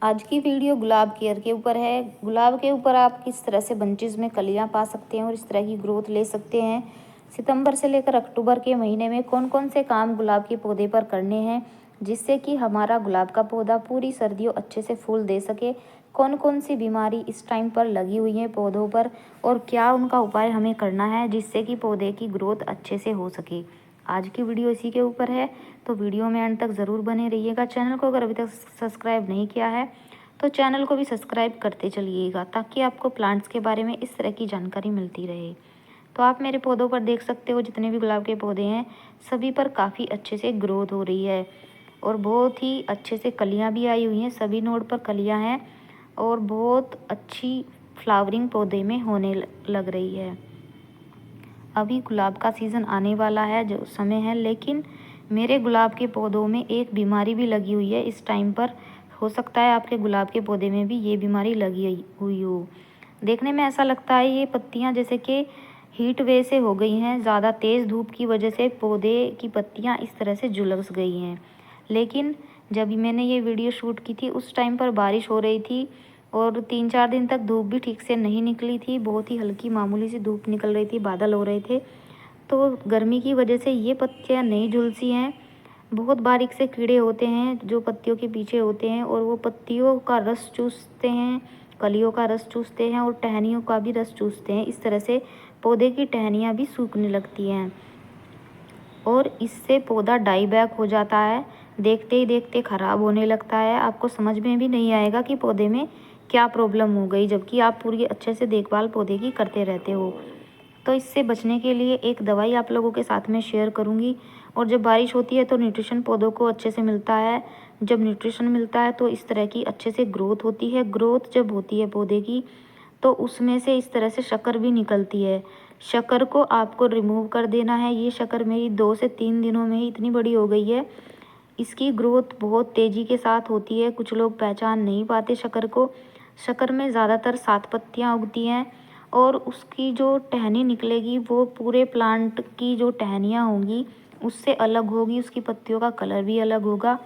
आज की वीडियो गुलाब केयर के ऊपर है। गुलाब के ऊपर आप किस तरह से बंचेस में कलियां पा सकते हैं और इस तरह की ग्रोथ ले सकते हैं। सितंबर से लेकर अक्टूबर के महीने में कौन कौन से काम गुलाब के पौधे पर करने हैं जिससे कि हमारा गुलाब का पौधा पूरी सर्दियों अच्छे से फूल दे सके। कौन कौन सी बीमारी इस टाइम पर लगी हुई है पौधों पर और क्या उनका उपाय हमें करना है जिससे कि पौधे की ग्रोथ अच्छे से हो सके। आज की वीडियो इसी के ऊपर है, तो वीडियो में अंत तक ज़रूर बने रहिएगा। चैनल को अगर अभी तक सब्सक्राइब नहीं किया है तो चैनल को भी सब्सक्राइब करते चलिएगा ताकि आपको प्लांट्स के बारे में इस तरह की जानकारी मिलती रहे। तो आप मेरे पौधों पर देख सकते हो, जितने भी गुलाब के पौधे हैं सभी पर काफ़ी अच्छे से ग्रोथ हो रही है और बहुत ही अच्छे से कलियां भी आई हुई हैं। सभी नोड पर कलियां हैं और बहुत अच्छी फ्लावरिंग पौधे में होने लग रही है। अभी गुलाब का सीज़न आने वाला है, जो समय है, लेकिन मेरे गुलाब के पौधों में एक बीमारी भी लगी हुई है इस टाइम पर। हो सकता है आपके गुलाब के पौधे में भी ये बीमारी लगी हुई हो। देखने में ऐसा लगता है ये पत्तियां जैसे कि हीट वेव से हो गई हैं, ज़्यादा तेज़ धूप की वजह से पौधे की पत्तियां इस तरह से झुलस गई हैं। लेकिन जब मैंने ये वीडियो शूट की थी उस टाइम पर बारिश हो रही थी और 3-4 दिन तक धूप भी ठीक से नहीं निकली थी। बहुत ही हल्की मामूली सी धूप निकल रही थी, बादल हो रहे थे, तो गर्मी की वजह से ये पत्तियां नहीं झुलसी हैं। बहुत बारीक से कीड़े होते हैं जो पत्तियों के पीछे होते हैं और वो पत्तियों का रस चूसते हैं, कलियों का रस चूसते हैं और टहनियों का भी रस चूसते हैं। इस तरह से पौधे की टहनियाँ भी सूखने लगती हैं और इससे पौधा डाई बैक हो जाता है, देखते ही देखते ख़राब होने लगता है। आपको समझ में भी नहीं आएगा कि पौधे में क्या प्रॉब्लम हो गई, जबकि आप पूरी अच्छे से देखभाल पौधे की करते रहते हो। तो इससे बचने के लिए एक दवाई आप लोगों के साथ में शेयर करूंगी। और जब बारिश होती है तो न्यूट्रिशन पौधों को अच्छे से मिलता है। जब न्यूट्रिशन मिलता है तो इस तरह की अच्छे से ग्रोथ होती है। ग्रोथ जब होती है पौधे की तो उसमें से इस तरह से शक्कर भी निकलती है। शक्कर को आपको रिमूव कर देना है। ये शक्कर मेरी 2 से 3 दिनों में ही इतनी बड़ी हो गई है। इसकी ग्रोथ बहुत तेज़ी के साथ होती है। कुछ लोग पहचान नहीं पाते शक्कर को। शक्कर में ज़्यादातर 7 पत्तियाँ उगती हैं और उसकी जो टहनी निकलेगी वो पूरे प्लांट की जो टहनियाँ होंगी उससे अलग होगी। उसकी पत्तियों का कलर भी अलग होगा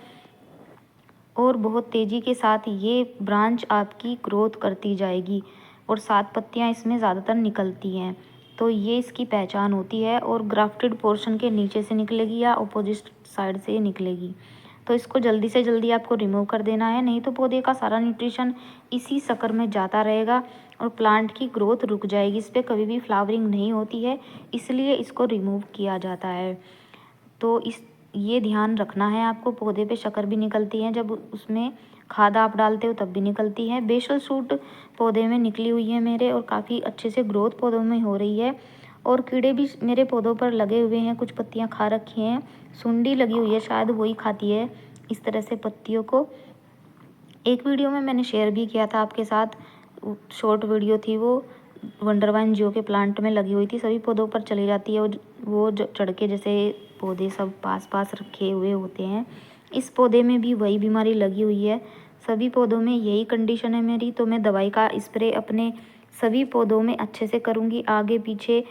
और बहुत तेज़ी के साथ ये ब्रांच आपकी ग्रोथ करती जाएगी और 7 पत्तियाँ इसमें ज़्यादातर निकलती हैं। तो ये इसकी पहचान होती है और ग्राफ्टेड पोर्शन के नीचे से निकलेगी या अपोजिट साइड से निकलेगी। तो इसको जल्दी से जल्दी आपको रिमूव कर देना है, नहीं तो पौधे का सारा न्यूट्रिशन इसी शक्कर में जाता रहेगा और प्लांट की ग्रोथ रुक जाएगी। इस पर कभी भी फ्लावरिंग नहीं होती है, इसलिए इसको रिमूव किया जाता है। तो ये ध्यान रखना है आपको। पौधे पे शक्कर भी निकलती है, जब उसमें खाद आप डालते हो तब भी निकलती है। बेसल सूट पौधे में निकली हुई है मेरे और काफ़ी अच्छे से ग्रोथ पौधों में हो रही है और कीड़े भी मेरे पौधों पर लगे हुए हैं। कुछ पत्तियां खा रखी हैं, सुंडी लगी हुई है, शायद वही खाती है इस तरह से पत्तियों को। एक वीडियो में मैंने शेयर भी किया था आपके साथ, शॉर्ट वीडियो थी वो। वंडरवाइन जियो के प्लांट में लगी हुई थी, सभी पौधों पर चली जाती है और वो चढ़ के जैसे पौधे सब पास पास रखे हुए होते हैं। इस पौधे में भी वही बीमारी लगी हुई है। सभी पौधों में यही कंडीशन है मेरी। तो मैं दवाई का स्प्रे अपने सभी पौधों में अच्छे से करूँगी, आगे पीछे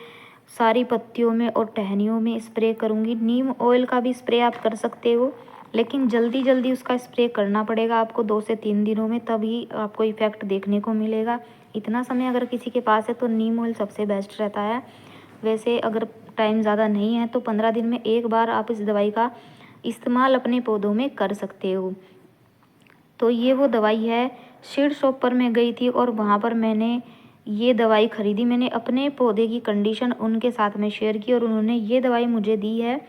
सारी पत्तियों में और टहनियों में स्प्रे करूँगी। नीम ऑयल का भी स्प्रे आप कर सकते हो, लेकिन जल्दी जल्दी उसका स्प्रे करना पड़ेगा आपको 2 से 3 दिनों में, तभी आपको इफ़ेक्ट देखने को मिलेगा। इतना समय अगर किसी के पास है तो नीम ऑयल सबसे बेस्ट रहता है। वैसे अगर टाइम ज़्यादा नहीं है तो 15 दिन में एक बार आप इस दवाई का इस्तेमाल अपने पौधों में कर सकते हो। तो ये वो दवाई है। सीड शॉप पर मैं गई थी और वहाँ पर मैंने ये दवाई ख़रीदी। मैंने अपने पौधे की कंडीशन उनके साथ में शेयर की और उन्होंने ये दवाई मुझे दी है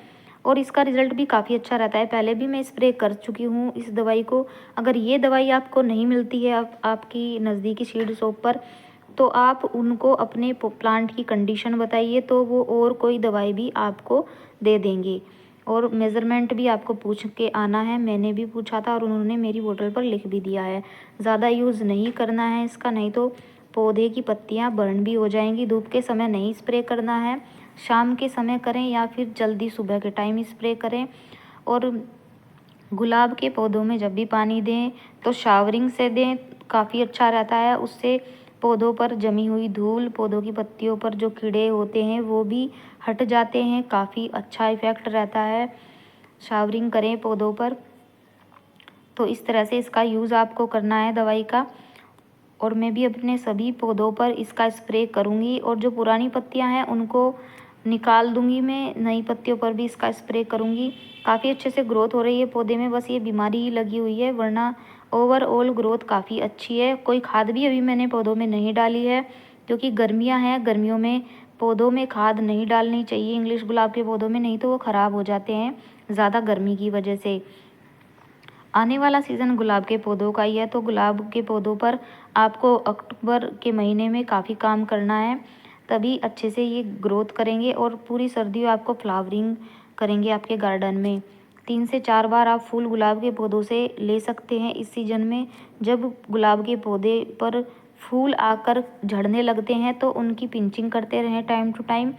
और इसका रिज़ल्ट भी काफ़ी अच्छा रहता है। पहले भी मैं स्प्रे कर चुकी हूँ इस दवाई को। अगर ये दवाई आपको नहीं मिलती है आपकी नज़दीकी सीड शॉप पर, तो आप उनको अपने प्लांट की कंडीशन बताइए तो वो और कोई दवाई भी आपको दे देंगे। और मेज़रमेंट भी आपको पूछ के आना है। मैंने भी पूछा था और उन्होंने मेरी बोतल पर लिख भी दिया है। ज़्यादा यूज़ नहीं करना है इसका, नहीं तो पौधे की पत्तियां बर्न भी हो जाएंगी। धूप के समय नहीं स्प्रे करना है, शाम के समय करें या फिर जल्दी सुबह के टाइम स्प्रे करें। और गुलाब के पौधों में जब भी पानी दें तो शावरिंग से दें, काफ़ी अच्छा रहता है। उससे पौधों पर जमी हुई धूल, पौधों की पत्तियों पर जो कीड़े होते हैं वो भी हट जाते हैं। काफ़ी अच्छा इफ़ेक्ट रहता है, शावरिंग करें पौधों पर। तो इस तरह से इसका यूज़ आपको करना है दवाई का। और मैं भी अपने सभी पौधों पर इसका स्प्रे करूँगी और जो पुरानी पत्तियाँ हैं उनको निकाल दूँगी, मैं नई पत्तियों पर भी इसका स्प्रे करूँगी। काफ़ी अच्छे से ग्रोथ हो रही है पौधे में, बस ये बीमारी ही लगी हुई है, वरना ओवरऑल ग्रोथ काफ़ी अच्छी है। कोई खाद भी अभी मैंने पौधों में नहीं डाली है क्योंकि गर्मियाँ हैं, गर्मियों में पौधों में खाद नहीं डालनी चाहिए इंग्लिश गुलाब के पौधों में, नहीं तो वो ख़राब हो जाते हैं ज़्यादा गर्मी की वजह से। आने वाला सीज़न गुलाब के पौधों का ही है, तो गुलाब के पौधों पर आपको अक्टूबर के महीने में काफ़ी काम करना है, तभी अच्छे से ये ग्रोथ करेंगे और पूरी सर्दियों आपको फ्लावरिंग करेंगे आपके गार्डन में। 3 से 4 बार आप फूल गुलाब के पौधों से ले सकते हैं इस सीज़न में। जब गुलाब के पौधे पर फूल आकर झड़ने लगते हैं तो उनकी पिंचिंग करते रहें टाइम टू टाइम।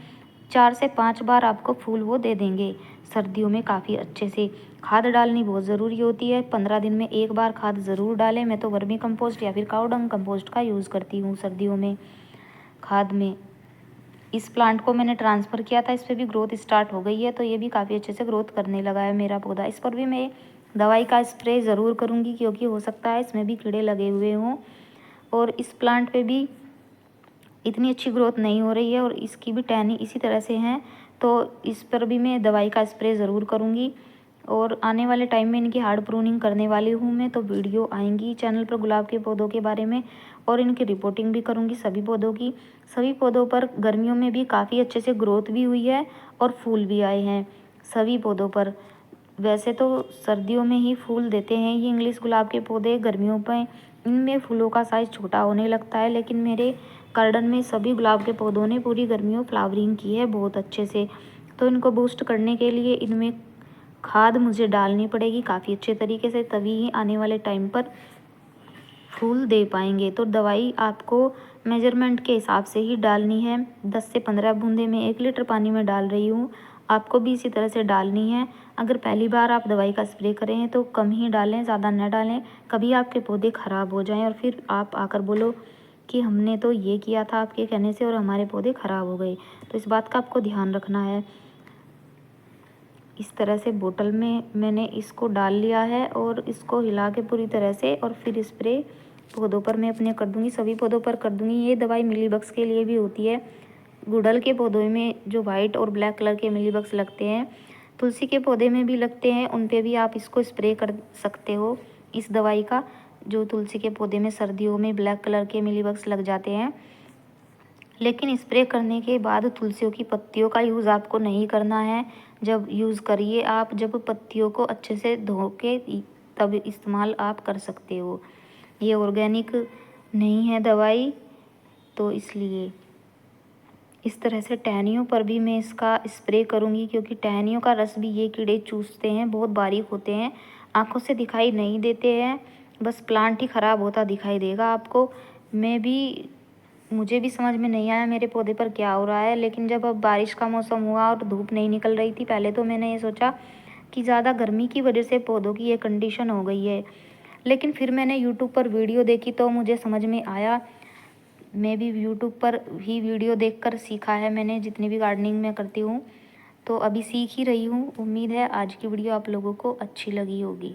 4 से 5 बार आपको फूल वो दे देंगे सर्दियों में काफ़ी अच्छे से। खाद डालनी बहुत ज़रूरी होती है, 15 दिन में 1 बार खाद ज़रूर डालें। मैं तो वर्मी कंपोस्ट या फिर काऊ डंग कंपोस्ट का यूज़ करती हूँ सर्दियों में खाद में। इस प्लांट को मैंने ट्रांसफ़र किया था, इस पर भी ग्रोथ स्टार्ट हो गई है, तो ये भी काफ़ी अच्छे से ग्रोथ करने लगा है मेरा पौधा। इस पर भी मैं दवाई का स्प्रे ज़रूर करूँगी क्योंकि हो सकता है इसमें भी कीड़े लगे हुए हों। और इस प्लांट पे भी इतनी अच्छी ग्रोथ नहीं हो रही है और इसकी भी टहनी इसी तरह से हैं, तो इस पर भी मैं दवाई का स्प्रे ज़रूर करूँगी। और आने वाले टाइम में इनकी हार्ड प्रूनिंग करने वाली हूँ मैं, तो वीडियो आएंगी चैनल पर गुलाब के पौधों के बारे में और इनकी रिपोर्टिंग भी करूँगी सभी पौधों की। सभी पौधों पर गर्मियों में भी काफ़ी अच्छे से ग्रोथ भी हुई है और फूल भी आए हैं सभी पौधों पर। वैसे तो सर्दियों में ही फूल देते हैं ये इंग्लिश गुलाब के पौधे, गर्मियों में इनमें फूलों का साइज़ छोटा होने लगता है, लेकिन मेरे गार्डन में सभी गुलाब के पौधों ने पूरी गर्मियों फ्लावरिंग की है बहुत अच्छे से। तो इनको बूस्ट करने के लिए इनमें खाद मुझे डालनी पड़ेगी काफ़ी अच्छे तरीके से, तभी ही आने वाले टाइम पर फूल दे पाएंगे। तो दवाई आपको मेजरमेंट के हिसाब से ही डालनी है, 10 से 15 बूंदे मैं 1 लीटर पानी में डाल रही हूँ, आपको भी इसी तरह से डालनी है। अगर पहली बार आप दवाई का स्प्रे करें तो कम ही डालें, ज़्यादा न डालें, कभी आपके पौधे ख़राब हो जाएं और फिर आप आकर बोलो कि हमने तो ये किया था आपके कहने से और हमारे पौधे ख़राब हो गए। तो इस बात का आपको ध्यान रखना है। इस तरह से बोतल में मैंने इसको डाल लिया है और इसको हिला के पूरी तरह से और फिर स्प्रे पौधों पर मैं अपने कर दूँगी, सभी पौधों पर कर दूँगी। ये दवाई मिलीबग्स के लिए भी होती है। गुड़हल के पौधों में जो वाइट और ब्लैक कलर के मिलीबग्स लगते हैं, तुलसी के पौधे में भी लगते हैं, उन पे भी आप इसको स्प्रे कर सकते हो इस दवाई का। जो तुलसी के पौधे में सर्दियों में ब्लैक कलर के मिलीबग्स लग जाते हैं, लेकिन स्प्रे करने के बाद तुलसियों की पत्तियों का यूज़ आपको नहीं करना है। जब यूज़ करिए आप जब पत्तियों को अच्छे से धो के, तब इस्तेमाल आप कर सकते हो। ये ऑर्गेनिक नहीं है दवाई, तो इसलिए इस तरह से टहनियों पर भी मैं इसका स्प्रे करूँगी क्योंकि टहनियों का रस भी ये कीड़े चूसते हैं, बहुत बारीक होते हैं, आँखों से दिखाई नहीं देते हैं, बस प्लांट ही ख़राब होता दिखाई देगा आपको। मुझे भी समझ में नहीं आया मेरे पौधे पर क्या हो रहा है, लेकिन जब अब बारिश का मौसम हुआ और धूप नहीं निकल रही थी पहले, तो मैंने ये सोचा कि ज़्यादा गर्मी की वजह से पौधों की ये कंडीशन हो गई है। लेकिन फिर मैंने यूट्यूब पर वीडियो देखी तो मुझे समझ में आया। मैं भी यूट्यूब पर ही वीडियो देखकर सीखा है मैंने, जितनी भी गार्डनिंग मैं करती हूँ, तो अभी सीख ही रही हूँ। उम्मीद है आज की वीडियो आप लोगों को अच्छी लगी होगी।